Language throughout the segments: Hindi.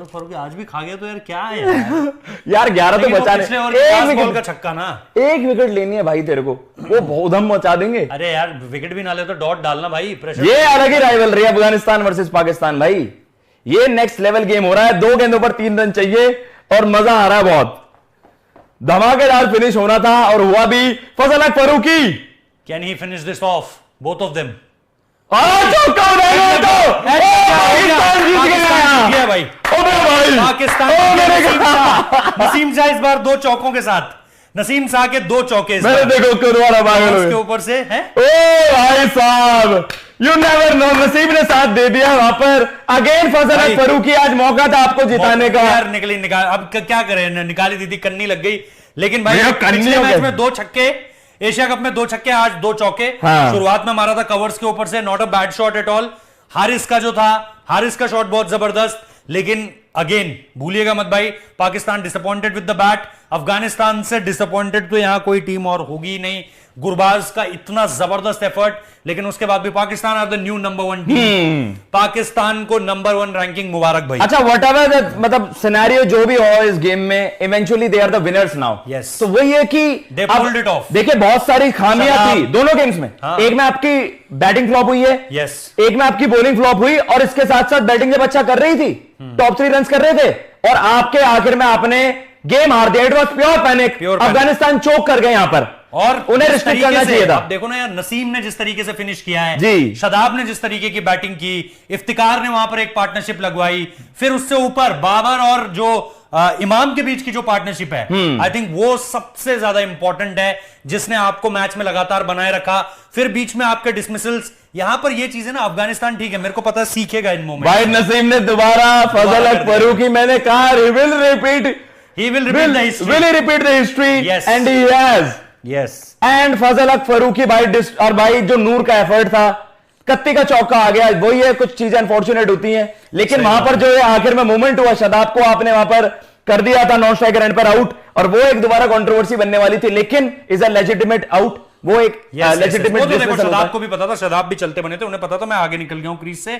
फजल फारूकी आज भी खा गया तो यार क्या है यार। यार 11 तो बचा पिछले ओवर एक बॉल का छक्का ना, एक विकेट लेनी है भाई तेरे को, वो बहुत हम मचा देंगे। अरे यार विकेट भी ना ले तो डॉट डालना भाई, प्रेशर। ये अलग ही राइवलरी है अफगानिस्तान वर्सेस पाकिस्तान भाई, ये नेक्स्ट लेवल गेम हो रहा है। 2 गेंदों पर 3 रन चाहिए और मजा आ रहा है बहुत, धमाकेदार फिनिश होना था और हुआ भी। Fazal Haq Farooqi, can he finish this off both of them? Pakistan जीत गया भाई, भाई पाकिस्तान। नसीम शाह इस बार 2 चौकों के साथ, नसीम शाह के 2 चौके मैंने देखो दोबारा के ऊपर से है। ओ भाई साहब, यू नेवर नो, नसीब ने साथ दे दिया वहां पर। अगेन फजल हक फारूकी, आज मौका था आपको जिताने का यार, निकाल अब क्या करें, निकाली दीदी कन्नी लग गई। लेकिन भाई पिछले मैच में 2 छक्के, एशिया कप में 2 छक्के, आज 2 चौके। हाँ। शुरुआत में मारा था कवर्स के ऊपर से, not a bad shot at all. Haris का जो था, हारिस का शॉट बहुत जबरदस्त, लेकिन अगेन भूलिएगा मत भाई, Pakistan disappointed with the bat. Afghanistan से डिसअपॉइंटेड तो यहां कोई टीम और होगी नहीं। गुरबाज का इतना जबरदस्त एफर्ट, लेकिन उसके बाद भी Pakistan are the new number 1 team. Pakistan को नंबर 1 रैंकिंग मुबारक भाई। अच्छा, व्हाटएवर मतलब सिनेरियो जो भी हो इस गेम में, eventually they are the winners now. Yes. तो वही है कि They pulled it off. देखिए बहुत सारी खामियां थी दोनों गेम्स में। हाँ। एक में आपकी बैटिंग फ्लॉप हुई है, Yes. एक में आपकी बॉलिंग फ्लॉप हुई, और इसके साथ साथ बैटिंग जब अच्छा कर रही थी, टॉप 3 रन कर रहे थे, और आपके आखिर में आपने गेम हार दिया। It was pure panic. Afghanistan choke कर गए यहां पर, और उन्हें रिस्ट्रिक्ट करना चाहिए था। देखो ना यार, नसीम ने जिस तरीके से फिनिश किया है जी, शदाब ने जिस तरीके की बैटिंग की, इफ्तिकार ने वहां पर एक पार्टनरशिप लगवाई, फिर उससे ऊपर बाबर और जो इमाम के बीच की जो पार्टनरशिप है, आई थिंक वो सबसे ज्यादा इंपॉर्टेंट है, जिसने आपको मैच में लगातार बनाए रखा। फिर बीच में आपके डिसमिसल्स, यहां पर ये चीजें ना, अफगानिस्तान ठीक है, मेरे को पता है सीखेगा इन मोमेंट। भाई नसीम ने दोबारा फजल हक फारूकी, मैंने कहा he will repeat the history Yes. and he has. Yes. And फजल हक फारूकी भाई, और भाई जो नूर का एफर्ट था, कत्ती का चौका आ गया। वही है, कुछ चीजें अनफॉर्चुनेट होती हैं, लेकिन वहां पर जो है आखिर में मूवमेंट हुआ, शदाब को आपने वहां पर कर दिया था नॉन स्ट्राइकर एंड पर आउट, और वो एक दोबारा कंट्रोवर्सी बनने वाली थी, लेकिन इज अ लेजिटिमेट आउट। वो एक लेजिटिमेट देखो, शदाब को भी पता था, शदाब भी चलते बने थे, उन्हें पता था मैं आगे निकल गया हूं क्रीज से।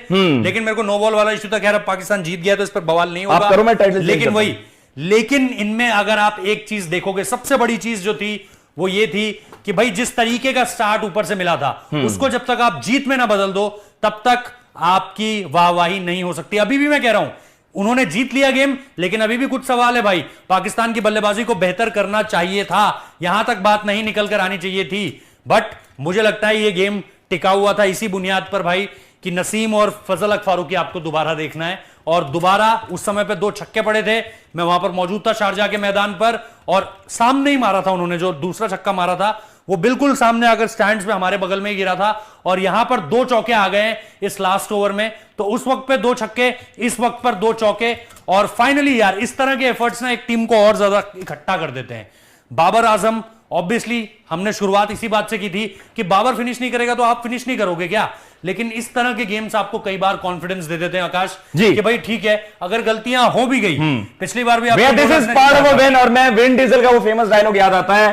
लेकिन मेरे को नो बॉल वाला इशू था। खैर अब पाकिस्तान जीत गया तो इस पर बवाल नहीं होगा, करो, मैं टाइटल लेकिन वही, लेकिन इनमें अगर आप एक चीज देखोगे, सबसे बड़ी चीज जो थी वो ये थी कि भाई जिस तरीके का स्टार्ट ऊपर से मिला था, उसको जब तक आप जीत में ना बदल दो, तब तक आपकी वाहवाही नहीं हो सकती। अभी भी मैं कह रहा हूं, उन्होंने जीत लिया गेम, लेकिन अभी भी कुछ सवाल है भाई। पाकिस्तान की बल्लेबाजी को बेहतर करना चाहिए था, यहां तक बात नहीं निकल कर आनी चाहिए थी। बट मुझे लगता है ये गेम टिका हुआ था इसी बुनियाद पर भाई, कि नसीम और फजल हक फारूकी आपको दोबारा देखना है। और दोबारा उस समय पे 2 छक्के पड़े थे, मैं वहां पर मौजूद था शारजाह के मैदान पर, और सामने ही मारा था उन्होंने। जो दूसरा छक्का मारा था वो बिल्कुल सामने आकर स्टैंड्स पे हमारे बगल में ही गिरा था, और यहां पर 2 चौके आ गए इस लास्ट ओवर में। तो उस वक्त पे 2 छक्के, इस वक्त पर 2 चौके, और फाइनली यार इस तरह के एफर्ट्स ना एक टीम को और ज्यादा इकट्ठा कर देते हैं। बाबर आजम, ऑब्वियसली हमने शुरुआत इसी बात से की थी कि बाबर फिनिश नहीं करेगा तो आप फिनिश नहीं करोगे क्या, लेकिन इस तरह के गेम्स आपको कई बार कॉन्फिडेंस दे देते हैं आकाश जी, कि भाई ठीक है, अगर गलतियां हो भी गई, पिछली बार भी this is part of a win. और मैं विन डीजल का वो फेमस डायलॉग याद आता है,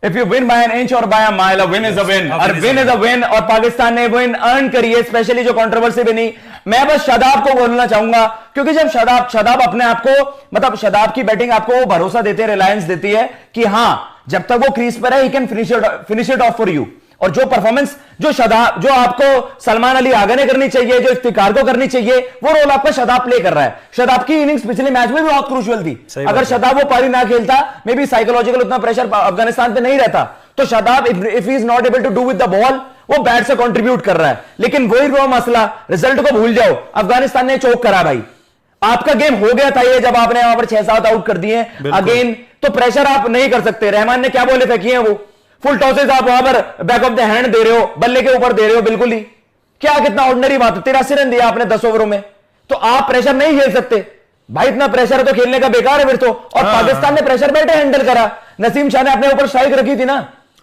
if you win by an inch और by a mile, a win is a win. और विन इज अ विन, और पाकिस्तान ने विन अर्न करी है, स्पेशली जो कंट्रोवर्सी बनी। मैं बस शदाब को बोलना चाहूंगा, क्योंकि जब शदाब अपने आप को, मतलब शदाब की बैटिंग आपको भरोसा देती है, रिलायंस देती है कि हां जब तक वो क्रीज पर है, he can finish it of for you. और जो परफॉर्मेंस जो आपको सलमान अली आगा ने करनी चाहिए, जो इफ्तिकार को करनी चाहिए, वो रोल आपका शदाब प्ले कर रहा है। शदाब की इनिंग्स पिछले मैच में भी बहुत क्रूशियल थी। अगर शदाब वो पारी ना खेलता, मे बी साइकोलॉजिकल उतना प्रेशर अफगानिस्तान पे नहीं रहता। तो Shadab if he is not able to do with the ball, वो बैट से कंट्रीब्यूट कर रहा है। लेकिन वही वो मसला, रिजल्ट को भूल जाओ, अफगानिस्तान ने चोक करा भाई। आपका गेम हो गया था ये, जब आपने वहां पर 6-7 आउट कर दिए अगेन, तो प्रेशर आप नहीं कर सकते। रहमान ने क्या बोले फेंकी है, वो फुल टॉसेस आप वहां पर बैक ऑफ द हैंड दे रहे हो, बल्ले के ऊपर दे रहे हो, बिल्कुल ही क्या, कितना ऑर्डिनरी बात है। 83 रन दिया आपने 10 ओवरों में, तो आप प्रेशर नहीं खेल सकते भाई। इतना प्रेशर है तो खेलने का बेकार है फिर तो। और पाकिस्तान ने प्रेशर बैठे हैंडल करा, नसीम शाह ने अपने ऊपर स्ट्राइक रखी थी ना,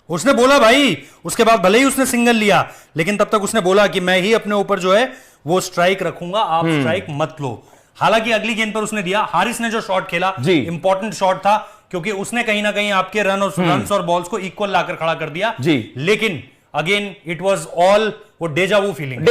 उसने बोला भाई, उसके बाद भले ही उसने सिंगल लिया, लेकिन तब तक उसने बोला कि मैं ही अपने ऊपर जो है वो स्ट्राइक रखूंगा, आप स्ट्राइक मत लो। हालांकि अगली गेंद पर उसने दिया। हारिस ने जो शॉट खेला, इंपॉर्टेंट शॉट था, क्योंकि उसने कहीं ना कहीं आपके रन्स और बॉल्स को इक्वल लाकर खड़ा कर दिया जी। लेकिन अगेन इट वाज ऑल वो डेजावू फीलिंग,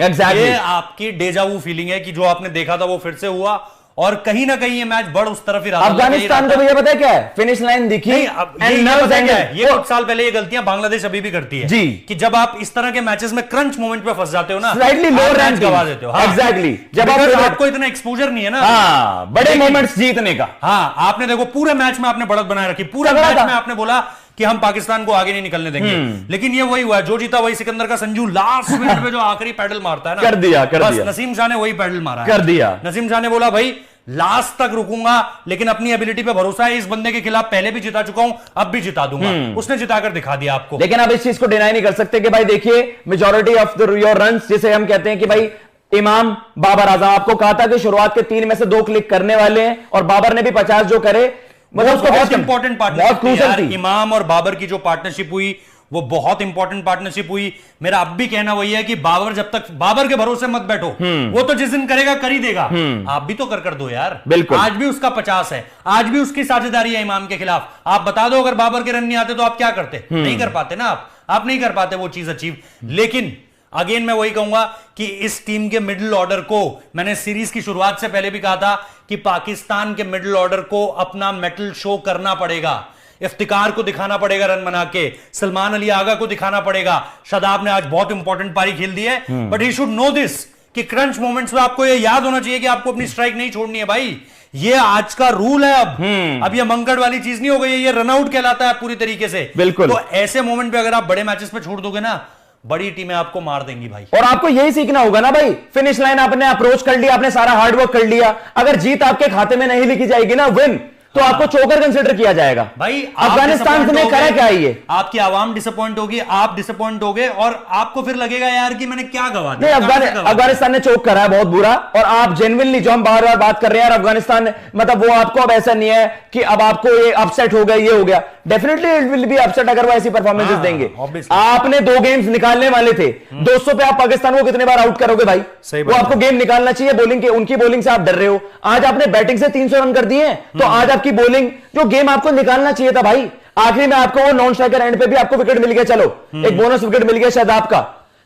एग्जैक्टली। ये आपकी डेजावू फीलिंग है कि जो आपने देखा था वो फिर से हुआ, और कहीं ना कहीं ये मैच बढ़ उस तरफ ही रहा। अफगानिस्तान को भैया पता है क्या है, फिनिश लाइन दिखी, ये कुछ साल पहले ये गलतियां बांग्लादेश अभी भी करती है जी, कि जब आप इस तरह के मैचेस में क्रंच मोमेंट पे फंस जाते हो ना, स्लाइटली लो रैंक गवा देते हो। एग्जैक्टली, जब आपको इतना एक्सपोजर नहीं है ना बड़े मोमेंट्स जीतने का। हाँ, आपने देखो पूरे मैच में आपने बढ़त बनाए रखी, पूरे मैच में आपने बोला कि हम पाकिस्तान को आगे नहीं निकलने देंगे, लेकिन ये वही हुआ, जो जीता वही सिकंदर का संजू लास्ट मिनट में जो आखिरी पैडल मारता है ना, कर दिया नसीम शाह ने वही पैडल मारा कर दिया। नसीम शाह ने बोला भाई लास्ट तक रुकूंगा, लेकिन अपनी एबिलिटी पे भरोसा है, इस बंदे के खिलाफ पहले भी जिता चुका हूं, अब भी जिता दूंगा। उसने जिताकर दिखा दिया आपको। लेकिन आप इस चीज को डिनाई नहीं कर सकते कि भाई देखिए मेजॉरिटी ऑफ योर रन्स, जिसे हम कहते हैं कि भाई इमाम बाबर आजम, आपको कहा था कि शुरुआत के 3 में से 2 क्लिक करने वाले हैं, और बाबर ने भी 50 जो करे, मतलब बहुत इंपॉर्टेंट पार्टनरशिप, इमाम और बाबर की जो पार्टनरशिप हुई वो बहुत इंपॉर्टेंट पार्टनरशिप हुई। मेरा अब भी कहना वही है कि बाबर, जब तक बाबर के भरोसे मत बैठो, वो तो जिस दिन करेगा कर ही देगा, आप भी तो कर दो यार। बिल्कुल, आज भी उसका 50 है, आज भी उसकी साझेदारी है इमाम के खिलाफ। आप बता दो अगर बाबर के रन नहीं आते तो आप क्या करते? नहीं कर पाते ना, आप नहीं कर पाते वो चीज अचीव। लेकिन अगेन मैं वही कहूंगा कि इस टीम के मिडिल ऑर्डर को, मैंने सीरीज की शुरुआत से पहले भी कहा था कि पाकिस्तान के मिडिल ऑर्डर को अपना मेटल शो करना पड़ेगा। इफ्तिकार को दिखाना पड़ेगा रन बना के, सलमान अली आगा को दिखाना पड़ेगा। शादाब ने आज बहुत इंपॉर्टेंट पारी खेल दी है, but he should know this कि क्रंच मोमेंट्स में आपको ये याद होना चाहिए कि आपको अपनी स्ट्राइक नहीं छोड़नी है भाई। ये आज का रूल है। अब ये मंगड़ वाली चीज नहीं हो गई है, ये रनआउट कहलाता है पूरी तरीके से। बिल्कुल। तो ऐसे मोमेंट पे अगर आप बड़े मैचेस पे छोड़ दोगे ना, बड़ी टीमें आपको मार देंगी भाई। और आपको यही सीखना होगा ना भाई, फिनिश लाइन आपने अप्रोच कर लिया, आपने सारा हार्डवर्क कर लिया, अगर जीत आपके खाते में नहीं लिखी जाएगी ना विन, तो आपको चोकर कंसिडर किया जाएगा भाई। अफगानिस्तान ने करा क्या ये? आपकी आवाम डिसअपॉइंट होगी, आप डिसअपॉइंट होगे, और आपको फिर लगेगा यार कि मैंने क्या गवा दिया। अफगानिस्तान ने चोक करा है बहुत बुरा, और आप जेन्युइनली, जो हम बार बार बात कर रहे हैं यार, अफगानिस्तान मतलब वो आपको अब ऐसा नहीं है कि अब आपको ये अपसेट हो गया, ये हो गया। Definitely it will be upset अगर वो ऐसी परफॉर्मेंसेस देंगे। आपने 2 गेम्स निकालने वाले थे, 200 पे आप पाकिस्तान को कितने बार आउट करोगे भाई? वो आपको गेम निकालना चाहिए बॉलिंग के, उनकी बॉलिंग से आप डर रहे हो। आज आपने बैटिंग से 300 रन कर दिए हैं, तो आज आपकी बॉलिंग जो गेम आपको निकालना चाहिए था भाई, आखिरी में आपको वो नॉन स्ट्राइकर एंड पे भी आपको विकेट मिल गया, चलो एक बोनस विकेट मिल गया शायद आपका,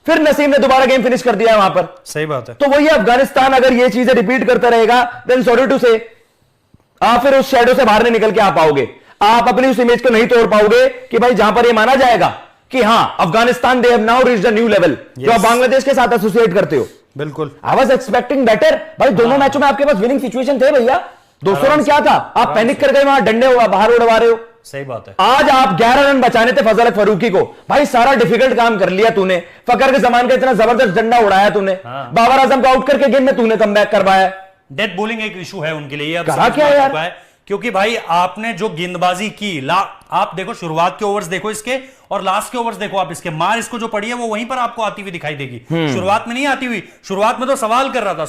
फिर नसीम ने दोबारा गेम फिनिश कर दिया वहां पर। सही बात है। तो वही अफगानिस्तान अगर ये चीजें रिपीट करता रहेगा, देन सॉरी टू से आप फिर उस शैडो से बाहर नहीं निकल के आ पाओगे, आप अपनी उस इमेज को नहीं तोड़ पाओगे कि भाई जहां पर ये माना जाएगा कि हां Afghanistan they have now reached a new level, जो आप बांग्लादेश के साथ एसोसिएट करते हो। बिल्कुल, आई वाज एक्सपेक्टिंग बेटर भाई। दोनों मैचों में आपके पास विनिंग सिचुएशन थे भैया, 200 रन क्या था, आप पैनिक कर गए, वहां डंडे बाहर उड़वा रहे हो। सही बात है। आज आप 11 रन बचाने थे फजल फरूकी को, भाई सारा डिफिकल्ट काम कर लिया तूने, फकर के जमान का इतना जबरदस्त डंडा उड़ाया तूने, बाबर आजम को आउट करके गेम में तूने कमबैक करवाया। डेथ बॉलिंग एक इशू है उनके लिए, अब कहा क्या यार, क्योंकि भाई आपने जो गेंदबाजी की, आप देखो शुरुआत के ओवर्स देखो इसके और लास्ट के ओवर्स देखो आप इसके, मार इसको जो पड़ी है वो वहीं पर आपको आती हुई दिखाई देगी। शुरुआत में नहीं आती हुई, शुरुआत में तो सवाल कर रहा था,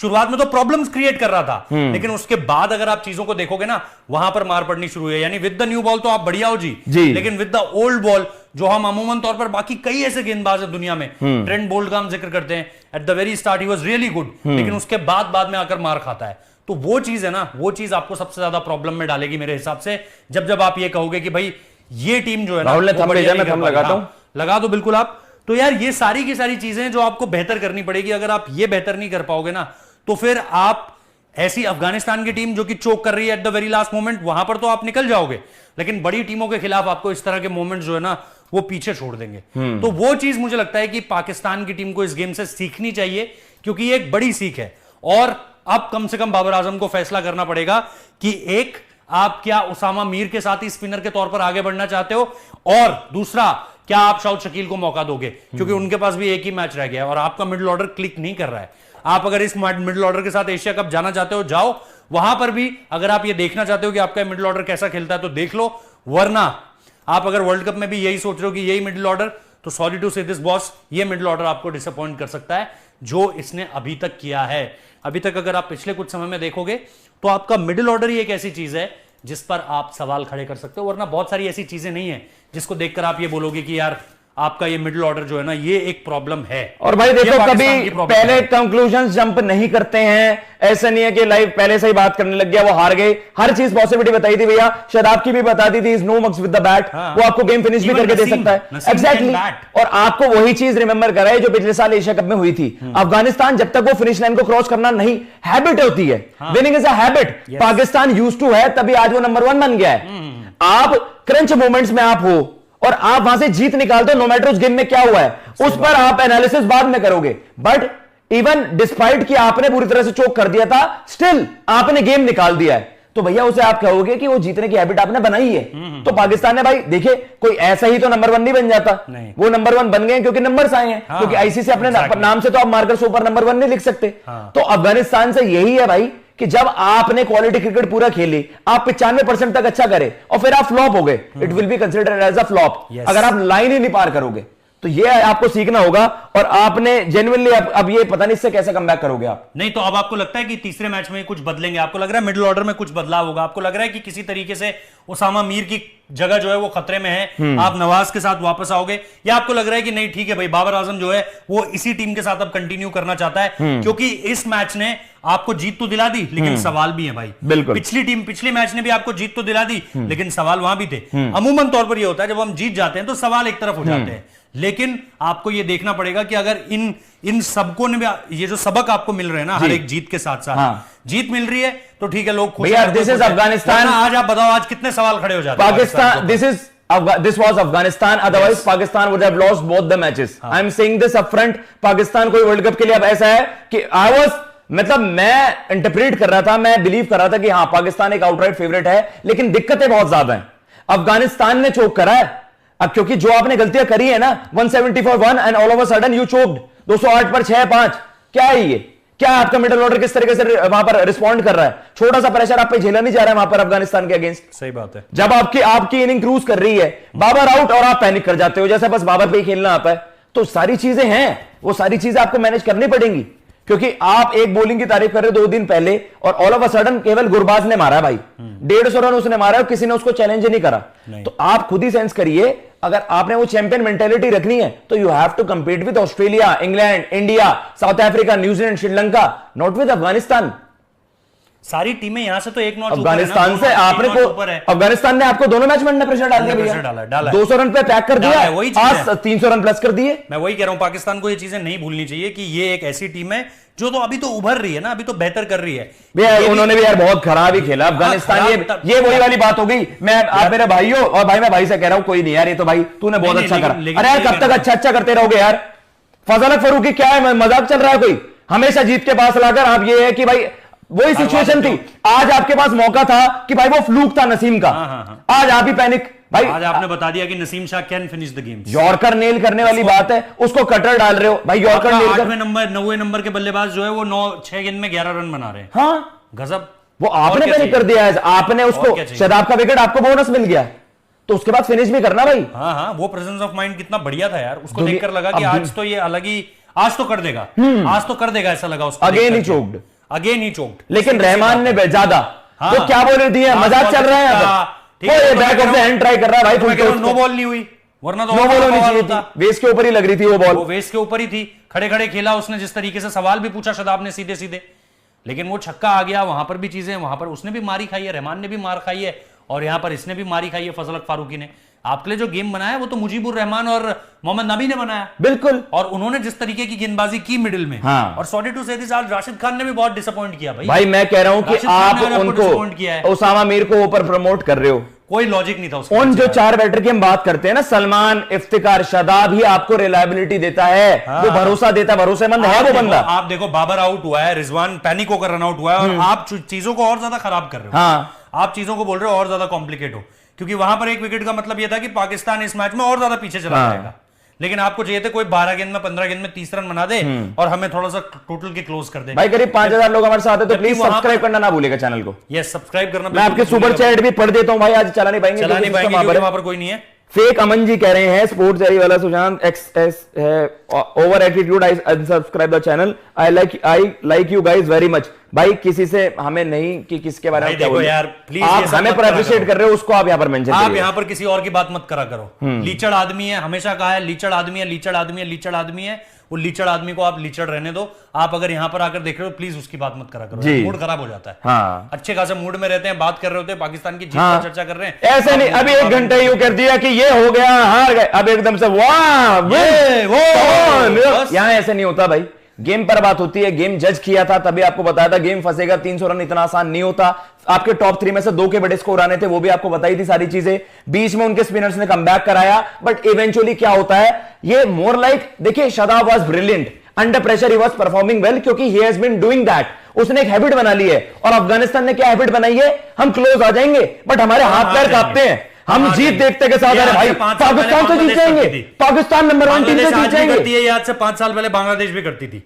शुरुआत में तो प्रॉब्लम्स क्रिएट कर रहा था, लेकिन उसके बाद अगर आप चीजों को देखोगे ना, वहां पर मार पड़नी शुरू है। यानी विद द न्यू बॉल तो आप बढ़िया हो जी, लेकिन विद द ओल्ड बॉल, जो हम अमूमन तौर पर बाकी कई ऐसे गेंदबाज है दुनिया में, ट्रेंट बोल्ट का हम जिक्र करते हैं, at the very start he was really good, लेकिन उसके बाद में आकर मार खाता है। तो वो चीज है ना, वो चीज आपको सबसे ज्यादा प्रॉब्लम में डालेगी मेरे हिसाब से, जब आप ये कहोगे कि भाई ये टीम जो है ना, लगा दो बिल्कुल आप। तो यार ये सारी की सारी चीजें जो आपको बेहतर करनी पड़ेगी, अगर आप ये बेहतर नहीं कर पाओगे ना, तो फिर आप ऐसी अफगानिस्तान की टीम जो कि चोक कर रही है at the very last moment, वहां पर तो आप निकल जाओगे, लेकिन बड़ी टीमों के खिलाफ आपको इस तरह के मोमेंट जो है ना वो पीछे छोड़ देंगे। तो वो चीज मुझे लगता है कि पाकिस्तान की टीम को इस गेम से सीखनी चाहिए, क्योंकि ये एक बड़ी सीख है। और अब कम से कम बाबर आजम को फैसला करना पड़ेगा कि एक, आप क्या उसामा मीर के साथ ही स्पिनर के तौर पर आगे बढ़ना चाहते हो, और दूसरा क्या आप शाउद शकील को मौका दोगे, क्योंकि उनके पास भी एक ही मैच रह गया है और आपका मिडिल ऑर्डर क्लिक नहीं कर रहा है। आप अगर इस मिडिल ऑर्डर के साथ एशिया कप जाना चाहते हो, जाओ, वहां पर भी अगर आप ये देखना चाहते हो कि आपका मिडिल ऑर्डर कैसा खेलता है तो देख लो, वरना आप अगर वर्ल्ड कप में भी यही सोच रहे हो कि यही मिडिल ऑर्डर, तो सॉरी टू से दिस बॉस, ये मिडिल ऑर्डर आपको डिसअपॉइंट कर सकता है जो इसने अभी तक किया है। अभी तक अगर आप पिछले कुछ समय में देखोगे तो आपका मिडिल ऑर्डर ही एक ऐसी चीज है जिस पर आप सवाल खड़े कर सकते हो, वरना बहुत सारी ऐसी चीजें नहीं है जिसको देखकर आप ये बोलोगे कि यार आपका ये मिडिल ऑर्डर जो है ना, ये एक प्रॉब्लम है। और भाई देखो, कभी पहले कंक्लूजन जंप नहीं करते हैं, ऐसा नहीं है कि लाइव पहले से ही बात करने लग गया, वो हार गए। हर चीज पॉसिबिलिटी बताई थी भैया, शादाब की भी बता दी थी, is no mugs with the bat, वो आपको गेम फिनिश भी करके दे सकता है। एग्जैक्टली, और आपको वही चीज रिमेंबर कराए जो पिछले साल एशिया कप में हुई थी। अफगानिस्तान जब तक वो फिनिश लाइन को क्रॉस करना नहीं, हैबिट होती है, winning is a habit. Pakistan used to है, तभी आज वो नंबर 1 बन गया है। आप क्रंच मोमेंट्स में आप हो और आप वहां से जीत निकालते हो, नो मैटर उस गेम में क्या हुआ है, उस पर आप एनालिसिस बाद में करोगे। बट इवन डिस्पाइट कि आपने पूरी तरह से चोक कर दिया था, स्टिल आपने गेम निकाल दिया है, तो भैया उसे आप कहोगे कि वो जीतने की हैबिट आपने बनाई है। तो पाकिस्तान ने भाई देखिए, कोई ऐसा ही तो नंबर 1 नहीं बन जाता, वो नंबर 1 बन गए क्योंकि नंबर्स आए हैं। क्योंकि आईसीसी अपने नाम से तो आप मार्कर सुपर नंबर 1 नहीं लिख सकते। तो अफगानिस्तान से यही है भाई कि जब आपने क्वालिटी क्रिकेट पूरा खेली, आप 95% तक अच्छा करे और फिर आप फ्लॉप हो गए, it will be considered as a flop. अगर आप लाइन ही नहीं पार करोगे तो ये आपको सीखना होगा। और आपने जेन्युइनली अब ये पता नहीं इससे कैसे कमबैक करोगे आप। नहीं तो अब आपको लगता है कि तीसरे मैच में कुछ बदलेंगे? आपको लग रहा है मिडिल ऑर्डर में कुछ बदलाव होगा? आपको लग रहा है कि किसी तरीके से उसामा मीर की जगह जो है वो खतरे में है, आप नवाज के साथ वापस आओगे? या आपको लग रहा है कि नहीं ठीक है भाई, बाबर आजम जो है वो इसी टीम के साथ अब कंटिन्यू करना चाहता है? क्योंकि इस मैच ने आपको जीत तो दिला दी, लेकिन सवाल भी है भाई। बिल्कुल, पिछले मैच ने भी आपको जीत तो दिला दी, लेकिन सवाल वहां भी थे। अमूमन तौर पर यह होता है जब हम जीत जाते हैं तो सवाल एक तरफ हो जाते हैं, लेकिन आपको यह देखना पड़ेगा कि अगर इन सबको ने भी ये जो सबक आपको मिल रहे हैं ना, हर एक जीत के साथ साथ जीत मिल रही है तो ठीक है, लोग खुश हैं। This is Afghanistan. आज आप बताओ आज कितने सवाल खड़े हो जाते हैं? Pakistan, this was Afghanistan, otherwise Pakistan would have lost both the matches. I am saying this upfront. Pakistan कोई वर्ल्ड कप के लिए अब ऐसा है कि मतलब मैं इंटरप्रेट कर रहा था, मैं बिलीव कर रहा था कि हाँ पाकिस्तान एक आउटराइट फेवरेट है, लेकिन दिक्कतें बहुत ज्यादा हैं। अफगानिस्तान ने चोक करा है अब, क्योंकि जो आपने गलतियां करी है ना, 170 for 1 and all of a sudden you choked. 208 पर 6-5, क्या है ये? क्या आपका मिडिल ऑर्डर किस तरीके से वहां पर रिस्पॉन्ड कर रहा है? छोटा सा प्रेशर आप पे झेला नहीं जा रहा है वहां पर अफगानिस्तान के अगेंस्ट। सही बात है। जब आपकी इनिंग क्रूज कर रही है, बाबर आउट और आप पैनिक कर जाते हो जैसे बस बाबर पे ही खेलना आता है, तो सारी चीजें हैं, वो सारी चीजें आपको मैनेज करनी पड़ेंगी। क्योंकि आप एक बॉलिंग की तारीफ कर रहे हो 2 दिन पहले और ऑल ऑफ अ सडन केवल गुरबाज ने मारा भाई, 150 रन उसने मारा और किसी ने उसको चैलेंज नहीं करा। तो आप खुद ही सेंस करिए, अगर आपने वो चैंपियन मेंटेलिटी रखनी है तो you have to compete with Australia, England, India, south Africa, New Zealand, Sri Lanka, not with Afghanistan. सारी टीमें यहां से तो एक नॉच अफगानिस्तान से आपने को अफगानिस्तान ने आपको दोनों मैच में अंडर प्रेशर डाल दिया, 200 रन पे पैक कर दिया, आज 300 रन प्लस कर दिए। मैं वही कह रहा हूं, पाकिस्तान को ये चीजें नहीं भूलनी चाहिए कि ये एक ऐसी टीम है जो तो अभी तो उभर रही है ना, अभी तो बेहतर कर रही है। उन्होंने भी यार बहुत खराब ही खेला अफगानिस्तान। ये वही वाली बात हो गई। आप मेरे भाई हो और भाई मैं भाई से कह रहा हूं कोई नहीं यार, ये तो भाई तूने बहुत अच्छा करा। अरे यार कब तक अच्छा करते रहोगे यार? फजल फरूकी क्या है, मजाक चल रहा है कोई? हमेशा जीत के पास लाकर आप ये है कि भाई वही सिचुएशन थी। आज आपके पास मौका था कि भाई वो फ्लूक था नसीम का, आज आप ही पैनिक भाई। आज आपने बता दिया कि Naseem Shah can finish the game. Yorker nail करने वाली बात है, उसको कटर डाल रहे हो भाई। यॉर्कर नेल 9वें नंबर के बल्लेबाज जो है वो 6 गेंद में 11 रन बना रहे हैं। हाँ गजब, वो आपने पैनिक कर दिया है। आपने उसको शादाब का विकेट आपको बोनस मिल गया तो उसके बाद फिनिश भी करना भाई। हाँ, वो प्रेजेंस ऑफ माइंड कितना बढ़िया था यार, उसको देखकर लगा कि आज तो ये अलग ही, आज तो कर देगा, आज तो कर देगा, ऐसा लगा उसको। अगेन ही चोक्ड, अगेन ही चोक्ड। लेकिन रहमान ने ज्यादा वो क्या बोल रही है, मजाक चल रहा है, back of the hand try कर रहा है भाई। नो बॉल नहीं हुई, वरना तो नो बॉल होनी चाहिए थी, वेस्ट के ऊपर ही लग रही थी वो बॉल, वो वेस्ट के ऊपर ही थी। खड़े खड़े खेला उसने, जिस तरीके से सवाल भी पूछा शादाब ने सीधे सीधे, लेकिन वो छक्का आ गया। वहां पर भी चीजें, वहां पर उसने भी मारी खाई है, रहमान ने भी मार खाई है, और यहां पर इसने भी मारी खाई है फजल फारूकी ने। आपके लिए जो गेम बनाया वो तो मुजीबुर रहमान और मोहम्मद नबी ने बनाया, बिल्कुल। और उन्होंने जिस तरीके की गेंदबाजी की मिडिल में, हाँ। और सॉरी टू से दिस, आज राशिद खान ने भी बहुत डिसअपॉइंट किया भाई। मैं कह रहा हूं कि आप उनको उसामा मीर को ऊपर प्रमोट कर रहे हो, कोई लॉजिक नहीं था उसका। उन जो 4 बैटर की हम बात करते हैं ना, सलमान, इफ्तिकार, शादाब ही आपको रिलायबिलिटी देता है, वो भरोसा देता है, भरोसेमंद है वो बंदा। आप देखो बाबर आउट हुआ है, रिजवान पैनिक होकर रन आउट हुआ है, और आप चीजों को और ज्यादा खराब कर रहे हो। हाँ। आप चीजों को बोल रहे हो और ज्यादा कॉम्प्लिकेट हो, क्योंकि वहां पर एक विकेट का मतलब यह था कि पाकिस्तान इस मैच में और ज्यादा पीछे चला जाएगा। लेकिन आपको चाहिए थे कोई 12 गेंद में 15 गेंद में 30 रन बना दे और हमें थोड़ा सा टोटल के क्लोज कर दे। भाई करीब 5000 लोग हमारे साथ हैं, तो प्लीज सब्सक्राइब करना ना भूलिएगा चैनल को। यस, सब्सक्राइब करना। मैं आपके सुपर चैट भी पढ़ देता हूं भाई, आज चला नहीं पाएंगे, वहां पर कोई नहीं है। फेक अमन जी कह रहे हैं स्पोर्ट्स डायरी वाला सुशांत एक्सएस है over attitude, I unsubscribe the channel, I like you guys very much. भाई किसी से हमें नहीं कि किसके बारे में क्या बोले यार, प्लीज आप हमें पर अप्रिशिएट कर रहे हो, उसको आप यहाँ पर मेंशन आप यहाँ पर किसी और की बात मत करा करो। लीचड़ आदमी है, हमेशा कहा है लीचड़ आदमी है, लीचड़ आदमी है, लीचड़ आदमी है। वो लीचड़ आदमी को आप लीचड़ रहने दो। आप अगर यहाँ पर आकर देख रहे हो प्लीज उसकी बात मत करा करो, मूड खराब हो जाता है। हाँ। अच्छे खासे मूड में रहते हैं, बात कर रहे होते हैं, पाकिस्तान की जीत पर चर्चा कर रहे हैं, ऐसे नहीं अभी 1 घंटे यूं कर दिया कि ये हो गया हार गए, अब एकदम से वाह वो यहाँ ऐसे नहीं होता भाई। गेम पर बात होती है, गेम जज किया था तभी आपको बताया था गेम फंसेगा, 300 रन इतना आसान नहीं होता। आपके टॉप 3 में से 2 के बड़े स्कोर आने थे, वो भी आपको बताई थी सारी चीजें। बीच में उनके स्पिनर्स ने कमबैक कराया, बट इवेंचुअली क्या होता है, ये मोर लाइक देखिए Shadab was brilliant under pressure, he was performing well क्योंकि he has been doing that. उसने एक हैबिट बना ली है। और अफगानिस्तान ने क्या हैबिट बनाई है, हम क्लोज आ जाएंगे बट हमारे हाथ पैर कांपते हैं, हम जीत देखते के साथ अरे भाई पाकिस्तान से जीत जाएंगे, पाकिस्तान नंबर 1 टीम से जीत जाएंगे। ये आज से 5 साल पहले बांग्लादेश भी करती थी।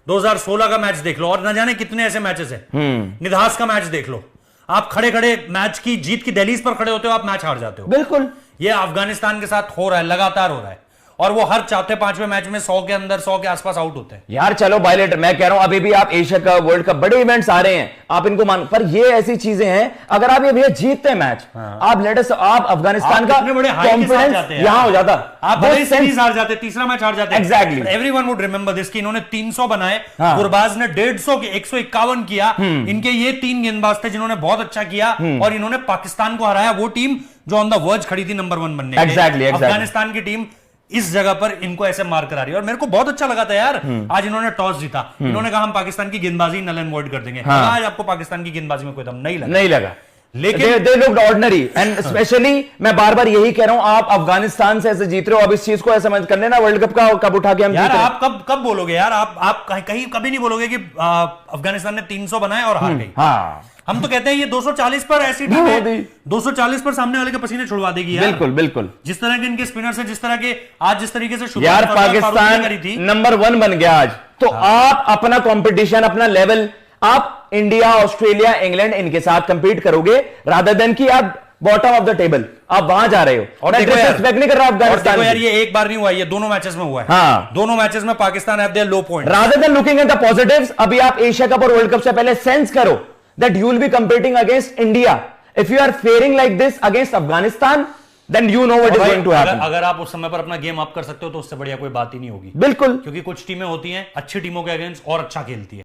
2016 का मैच देख लो और न जाने कितने ऐसे मैचेस हैं। निधास का मैच देख लो, आप खड़े खड़े मैच की जीत की दहलीज पर खड़े होते हो, आप मैच हार जाते हो। बिल्कुल ये अफगानिस्तान के साथ हो रहा है, लगातार हो रहा है। और वो हर चौथे पांचवें मैच में 100 के अंदर 100 के आसपास आउट होते हैं। यार चलो बायलेटर, मैं कह रहा हूं अभी भी आप एशिया कप वर्ल्ड कप बड़े इवेंट्स आ रहे हैं, आप इनको मान, पर ये ऐसी चीजें हैं अगर आप ये भैया जीतते हैं मैच, आप लेटेस्ट आप अफगानिस्तान का कॉन्फिडेंस यहां हो जाता, आप सीरीज हार जाते, तीसरा मैच हार जाते। Exactly everyone would remember this कि इन्होंने 300 बनाए, गुरबाज ने 150 के 151 किया। इनके ये 3 गेंदबाज थे जिन्होंने बहुत अच्छा किया और इन्होंने पाकिस्तान को हराया, वो टीम जो ऑन द वर्ज खड़ी थी नंबर 1 बनने। एग्जैक्टली अफगानिस्तान की टीम इस जगह पर इनको ऐसे मार करा रही है और मेरे को बहुत अच्छा लगा था यार। आज इन्होंने टॉस जीता, इन्होंने कहा हम पाकिस्तान की गेंदबाजी नल एंड वॉइड कर देंगे। आज आपको पाकिस्तान की गेंदबाजी में कोई दम नहीं लगा। लेकिन they looked ordinary and specially मैं बार बार यही कह रहा हूं, आप अफगानिस्तान से ऐसे जीत रहे हो, अब इस चीज को ऐसे समझ कर लेना वर्ल्ड कप का कब उठा के हम यार आप कब बोलोगे यार, आप कहीं कभी नहीं बोलोगे कि अफगानिस्तान ने 300 बनाए और हार गई। हम तो कहते हैं ये 240 पर ऐसी टीम है, 240 पर सामने वाले के पसीने छुड़वा देगी यार। बिल्कुल बिल्कुल, जिस तरह के इनके स्पिनर्स हैं, जिस तरह के आज जिस तरीके से यार पाकिस्तान नंबर 1 बन गया आज, तो आप अपना कंपटीशन अपना लेवल आप इंडिया ऑस्ट्रेलिया इंग्लैंड इनके साथ कंपीट करोगे रादर देन कि आप बॉटम ऑफ द टेबल आप वहां जा रहे हो। और डिसरिस्पेक्ट नहीं कर रहा अफगानिस्तान यार, ये एक बार नहीं हुआ, ये दोनों मैचेस में हुआ है। हाँ। दोनों मैचेस में Pakistan have their low point. Rather than looking at the positives, अभी आप एशिया कप और वर्ल्ड कप से पहले सेंस करो that you will be competing against India. If you are faring like this against Afghanistan, then you know what is going to happen. अगर आप उस समय पर अपना गेम अप कर सकते हो तो उससे बढ़िया कोई बात ही नहीं होगी। बिल्कुल, क्योंकि कुछ टीमें होती हैं अच्छी टीमों के अगेंस्ट और अच्छा खेलती है।